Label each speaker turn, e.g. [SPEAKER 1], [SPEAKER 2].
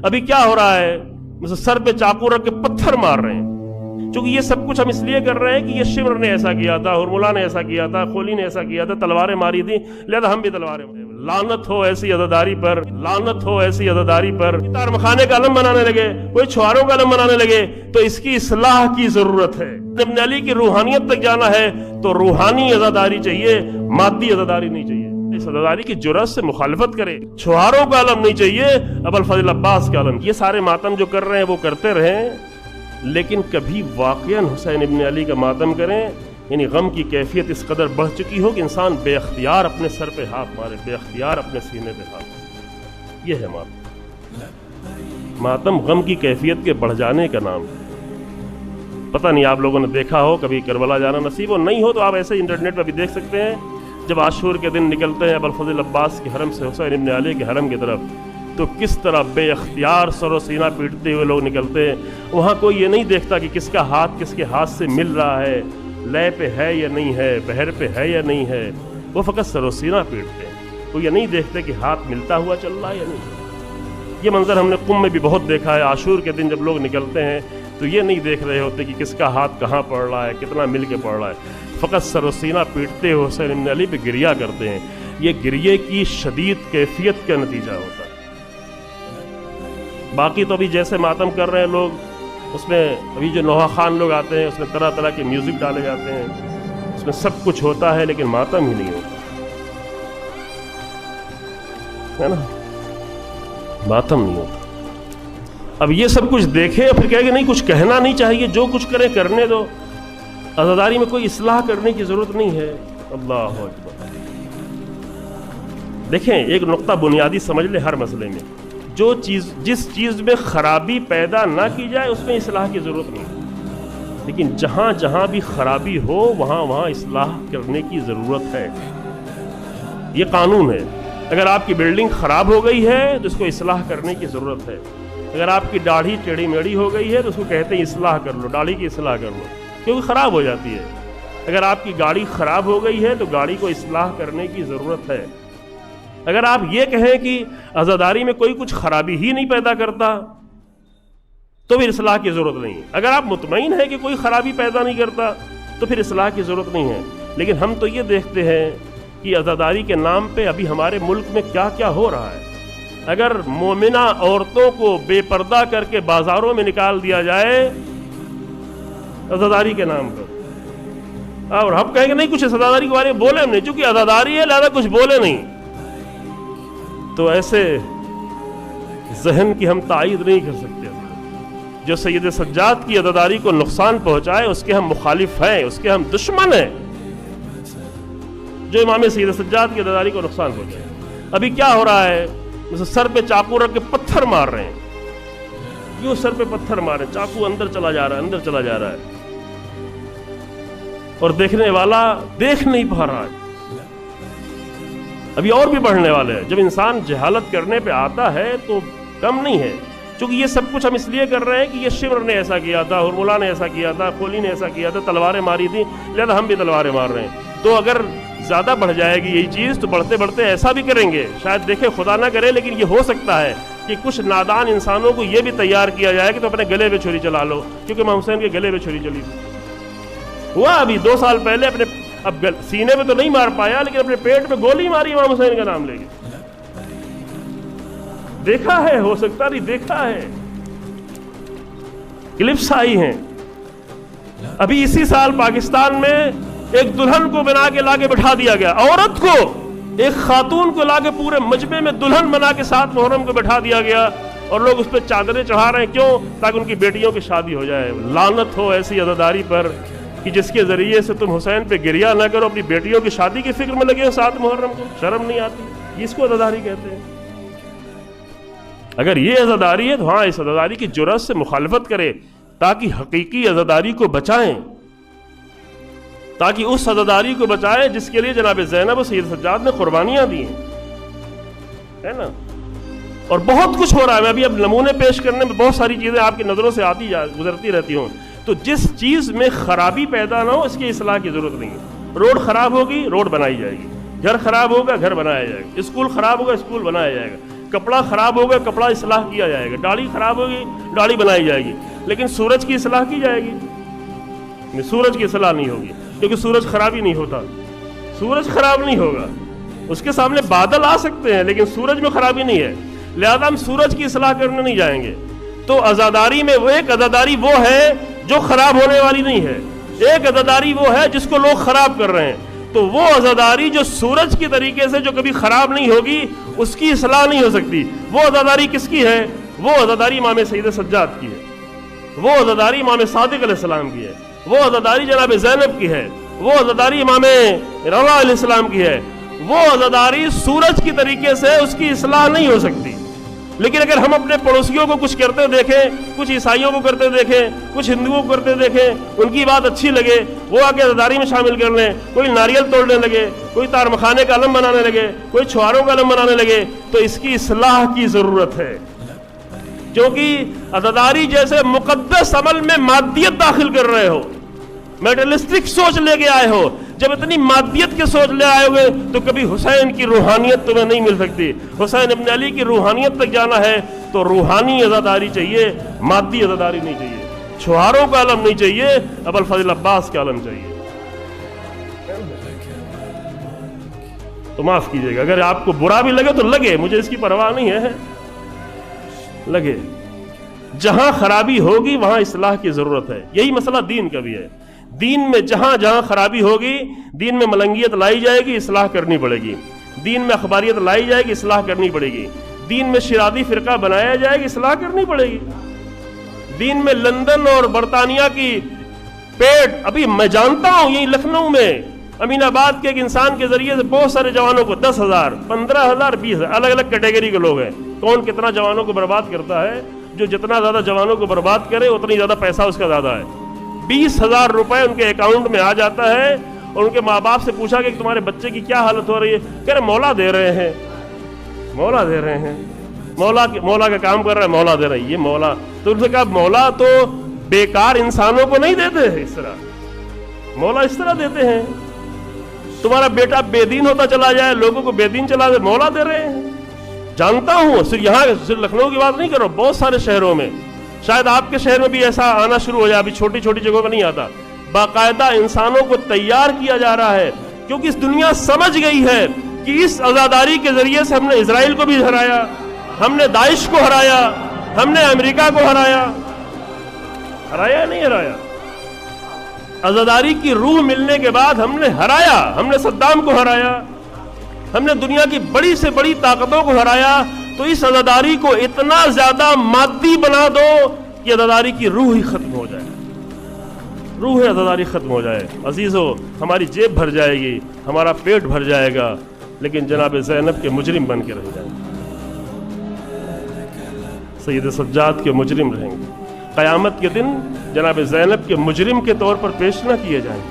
[SPEAKER 1] ابھی کیا ہو رہا ہے؟ سر پہ چاقو رکھ کے پتھر مار رہے ہیں. چونکہ یہ سب کچھ ہم اس لیے کر رہے ہیں کہ یہ شمر نے ایسا کیا تھا، ہرملا نے ایسا کیا تھا، کھولی نے ایسا کیا تھا، تلواریں ماری تھی، لہذا ہم بھی تلواریں ماریں. لعنت ہو ایسی عزاداری پر، لعنت ہو ایسی عزاداری پر. تار مخانے کا علم بنانے لگے، کوئی چھواروں کا علم بنانے لگے، تو اس کی اصلاح کی ضرورت ہے. ابن علی کی روحانیت تک جانا ہے تو روحانی عزاداری چاہیے، مادی عزاداری نہیں چاہیے. اس عزاداری کی جرأت سے مخالفت کرے. چھواروں کا علم نہیں چاہیے، ابو الفضل عباس کا علم. یہ سارے ماتم جو کر رہے ہیں وہ کرتے رہیں، لیکن کبھی واقعاً حسین ابن علی کا ماتم کریں، یعنی غم کی کیفیت اس قدر بڑھ چکی ہو کہ انسان بے اختیار اپنے سر پہ ہاتھ مارے، بے اختیار اپنے سینے پہ ہاتھ مارے. یہ ہے ماتم. ماتم غم کی کیفیت کے بڑھ جانے کا نام. پتہ نہیں آپ لوگوں نے دیکھا ہو، کبھی کربلا جانا نصیب ہو، نہیں ہو تو آپ ایسے انٹرنیٹ پہ بھی دیکھ سکتے ہیں. جب عاشور کے دن نکلتے ہیں ابو الفضل عباس کے حرم سے حسین ابن علی کے حرم کی طرف، تو کس طرح بے اختیار سر و سینہ پیٹتے ہوئے لوگ نکلتے ہیں. وہاں کوئی یہ نہیں دیکھتا کہ کس کا ہاتھ کس کے ہاتھ سے مل رہا ہے، لے پہ ہے یا نہیں ہے، بہر پہ ہے یا نہیں ہے. وہ فقط سر و سینہ پیٹتے ہیں. وہ یہ نہیں دیکھتے کہ ہاتھ ملتا ہوا چل رہا ہے یا نہیں. یہ منظر ہم نے قم میں بھی بہت دیکھا ہے. عاشور کے دن جب لوگ نکلتے ہیں تو یہ نہیں دیکھ رہے ہوتے کہ کس کا ہاتھ کہاں پڑ رہا ہے، کتنا مل کے پڑ رہا ہے. فقط سر و سینہ پیٹتے ہوئے حسین ابن علی پہ گریہ کرتے ہیں. یہ گریے کی شدید کیفیت کا نتیجہ ہوتا ہے. باقی تو ابھی جیسے ماتم کر رہے ہیں لوگ، اس میں ابھی جو نوحہ خان لوگ آتے ہیں، اس میں طرح طرح کے میوزک ڈالے جاتے ہیں، اس میں سب کچھ ہوتا ہے، لیکن ماتم ہی نہیں ہوتا ہے نا. ماتم نہیں ہوتا. اب یہ سب کچھ دیکھیں اور پھر کہے کہ نہیں کچھ کہنا نہیں چاہیے، جو کچھ کریں کرنے دو. عزاداری میں کوئی اصلاح کرنے کی ضرورت نہیں ہے. اللہ اکبر. دیکھیں ایک نقطہ بنیادی سمجھ لیں ہر مسئلے میں، جس چیز میں خرابی پیدا نہ کی جائے اس میں اصلاح کی ضرورت نہیں، لیکن جہاں جہاں بھی خرابی ہو وہاں اصلاح کرنے کی ضرورت ہے. یہ قانون ہے. اگر آپ کی بلڈنگ خراب ہو گئی ہے تو اس کو اصلاح کرنے کی ضرورت ہے. اگر آپ کی داڑھی ٹیڑھی میڑھی ہو گئی ہے تو اس کو کہتے ہیں اصلاح کر لو، داڑھی کی اصلاح کر لو، کیونکہ خراب ہو جاتی ہے. اگر آپ کی گاڑی خراب ہو گئی ہے تو گاڑی کو اصلاح کرنے کی ضرورت ہے. اگر آپ یہ کہیں کہ عزاداری میں کوئی کچھ خرابی ہی نہیں پیدا کرتا تو پھر اصلاح کی ضرورت نہیں ہے. اگر آپ مطمئن ہیں کہ کوئی خرابی پیدا نہیں کرتا تو پھر اصلاح کی ضرورت نہیں ہے. لیکن ہم تو یہ دیکھتے ہیں کہ عزاداری کے نام پہ ابھی ہمارے ملک میں کیا کیا ہو رہا ہے. اگر مومنہ عورتوں کو بے پردہ کر کے بازاروں میں نکال دیا جائے عزاداری کے نام پر، اور ہم کہیں گے نہیں کچھ عزاداری کے بارے میں بولے ہم نہیں، چونکہ عزاداری ہے لہذا کچھ بولے نہیں، تو ایسے ذہن کی ہم تائید نہیں کر سکتے. جو سید سجاد کی عزاداری کو نقصان پہنچائے اس کے ہم مخالف ہیں، اس کے ہم دشمن ہیں. جو امام سید سجاد کی عزاداری کو نقصان پہنچائے. ابھی کیا ہو رہا ہے؟ سر پہ چاقو رکھ کے پتھر مار رہے ہیں. کیوں سر پہ پتھر مار رہے ہیں؟ چاقو اندر چلا جا رہا ہے، اندر چلا جا رہا ہے، اور دیکھنے والا دیکھ نہیں پا رہا ہے. ابھی اور بھی بڑھنے والے ہیں. جب انسان جہالت کرنے پہ آتا ہے تو کم نہیں ہے. چونکہ یہ سب کچھ ہم اس لیے کر رہے ہیں کہ یہ شمر نے ایسا کیا تھا، ہرملا نے ایسا کیا تھا، کھولی نے ایسا کیا تھا، تلواریں ماری تھی، لہذا ہم بھی تلواریں مار رہے ہیں. تو اگر زیادہ بڑھ جائے گی یہی چیز تو بڑھتے بڑھتے ایسا بھی کریں گے. شاید دیکھیں خدا نہ کرے، لیکن یہ ہو سکتا ہے کہ کچھ نادان انسانوں کو یہ بھی تیار کیا جائے کہ تو اپنے گلے پہ چھری چلا لو، کیونکہ امام حسین کے گلے پہ چھری چلی ہوا ابھی 2 سال پہلے. اپنے اب سینے پہ تو نہیں مار پایا لیکن اپنے پیٹ پہ گولی ماری امام حسین کا نام لے کے. دیکھا ہے، ہو سکتا نہیں دیکھا ہے، کلپس آئی ہیں. ابھی اسی سال پاکستان میں ایک دلہن کو بنا کے لا کے بٹھا دیا گیا، عورت کو، ایک خاتون کو لا کے پورے مجمع میں دلہن بنا کے 7 محرم کو بٹھا دیا گیا، اور لوگ اس پہ چادریں چڑھا رہے ہیں. کیوں؟ تاکہ ان کی بیٹیوں کی شادی ہو جائے. لعنت ہو ایسی عزاداری پر کہ جس کے ذریعے سے تم حسین پہ گریہ نہ کرو، اپنی بیٹیوں کی شادی کی فکر میں لگے ہو 7 محرم کو. شرم نہیں آتی؟ اس کو عزاداری کہتے ہیں. اگر یہ عزاداری ہے تو ہاں اس عزاداری کی جرأت سے مخالفت کرے تاکہ حقیقی عزاداری کو بچائیں، تاکہ اس عزاداری کو بچائیں جس کے لیے جناب زینب و سید سجاد نے قربانیاں دی ہیں، ہے نا. اور بہت کچھ ہو رہا ہے. میں ابھی اب نمونے پیش کرنے میں بہت ساری چیزیں آپ کی نظروں سے گزرتی رہتی ہوں. تو جس چیز میں خرابی پیدا نہ ہو اس کی اصلاح کی ضرورت نہیں ہے. روڈ خراب ہوگی، روڈ بنائی جائے گی. گھر خراب ہوگا، گھر بنایا جائے گا. اسکول خراب ہوگا، اسکول بنایا جائے گا. کپڑا خراب ہوگا کپڑا اصلاح کیا جائے گا، داڑھی خراب ہوگی داڑھی بنائی جائے گی، لیکن سورج کی اصلاح کی جائے گی؟ سورج کی اصلاح نہیں ہوگی، کیونکہ سورج خراب ہی نہیں ہوتا، سورج خراب نہیں ہوگا، اس کے سامنے بادل آ سکتے ہیں لیکن سورج میں خرابی نہیں ہے، لہذا ہم سورج کی اصلاح کرنے نہیں جائیں گے۔ تو عزاداری میں وہ ایک عزاداری وہ ہے جو خراب ہونے والی نہیں ہے، ایک عزاداری وہ ہے جس کو لوگ خراب کر رہے ہیں۔ تو وہ عزاداری جو سورج کی طریقے سے جو کبھی خراب نہیں ہوگی اس کی اصلاح نہیں ہو سکتی، وہ عزاداری کس کی ہے؟ وہ عزاداری امام سید سجاد کی ہے، وہ عزاداری امام صادق علیہ السلام کی ہے، وہ عزاداری جناب زینب کی ہے، وہ عزاداری امام رولا علیہ السلام کی ہے۔ وہ عزاداری سورج کی طریقے سے اس کی اصلاح نہیں ہو سکتی، لیکن اگر ہم اپنے پڑوسیوں کو کچھ کرتے دیکھیں، کچھ عیسائیوں کو کرتے دیکھیں، کچھ ہندوؤں کو کرتے دیکھیں، ان کی بات اچھی لگے، وہ آ کے عزاداری میں شامل کر لیں، کوئی ناریل توڑنے لگے، کوئی تار مخانے کا علم بنانے لگے، کوئی چھواروں کا علم بنانے لگے، تو اس کی اصلاح کی ضرورت ہے، کیونکہ عزاداری جیسے مقدس عمل میں مادیت داخل کر رہے ہو، میٹرلسٹک سوچ لے کے آئے ہو، جب اتنی مادیت کے سوچ لے آئے ہوئے تو کبھی حسین کی روحانیت تمہیں نہیں مل سکتی۔ حسین ابن علی کی روحانیت تک جانا ہے تو روحانی عزاداری چاہیے، مادی عزاداری نہیں چاہیے، چھواروں کا علم نہیں چاہیے، ابو الفضل عباس کا علم چاہیے۔ تو معاف کیجیے گا اگر آپ کو برا بھی لگے تو لگے، مجھے اس کی پرواہ نہیں ہے، لگے، جہاں خرابی ہوگی وہاں اصلاح کی ضرورت ہے۔ یہی مسئلہ دین کا بھی ہے، دین میں جہاں جہاں خرابی ہوگی، دین میں ملنگیت لائی جائے گی، اصلاح کرنی پڑے گی، دین میں اخباریت لائی جائے گی، اصلاح کرنی پڑے گی، دین میں شرادی فرقہ بنایا جائے گی، اصلاح کرنی پڑے گی، دین میں لندن اور برطانیہ کی پیٹ، ابھی میں جانتا ہوں یہی لکھنؤ میں امین آباد کے ایک انسان کے ذریعے سے بہت سارے جوانوں کو 10,000 15,000 20,000 الگ الگ کیٹیگری کے لوگ ہیں، کون کتنا جوانوں کو برباد کرتا ہے، جو جتنا زیادہ جوانوں کو برباد کرے اتنی زیادہ پیسہ اس کا زیادہ ہے۔ 20,000 روپے ان کے اکاؤنٹ میں آ جاتا ہے، اور ان کے ماں باپ سے پوچھا کہ تمہارے بچے کی کیا حالت ہو رہی ہے، کہہ رہے مولا دے رہے ہیں، مولا دے رہے ہیں، مولا کا کام کر رہا ہے، مولا دے رہا ہے، یہ مولا۔ تو ان سے کہا مولا تو بیکار انسانوں کو نہیں دیتے ہیں، اس طرح مولا اس طرح دیتے ہیں، تمہارا بیٹا بے دین ہوتا چلا جائے، لوگوں کو بے دین چلا دے، مولا دے رہے ہیں۔ جانتا ہوں، صرف یہاں صرف لکھنؤ کی بات نہیں کر رہا ہوں، بہت سارے شہروں میں، شاید آپ کے شہر میں بھی ایسا آنا شروع ہو جائے، ابھی چھوٹی چھوٹی جگہوں میں نہیں آتا، باقاعدہ انسانوں کو تیار کیا جا رہا ہے، کیونکہ اس دنیا سمجھ گئی ہے کہ اس عزاداری کے ذریعے سے ہم نے اسرائیل کو بھی ہرایا، ہم نے داعش کو ہرایا، ہم نے امریکہ کو ہرایا یا نہیں ہرایا؟ عزاداری کی روح ملنے کے بعد ہم نے ہرایا، ہم نے صدام کو ہرایا، ہم نے دنیا کی بڑی سے بڑی طاقتوں کو ہرایا۔ تو اس عزاداری کو اتنا زیادہ مادی بنا دو کہ عزاداری کی روح ہی ختم ہو جائے، روح عزاداری ختم ہو جائے۔ عزیزو، ہماری جیب بھر جائے گی، ہمارا پیٹ بھر جائے گا، لیکن جناب زینب کے مجرم بن کے رہ جائیں گے، سید سجاد کے مجرم رہیں گے، قیامت کے دن جناب زینب کے مجرم کے طور پر پیش نہ کیے جائیں گے۔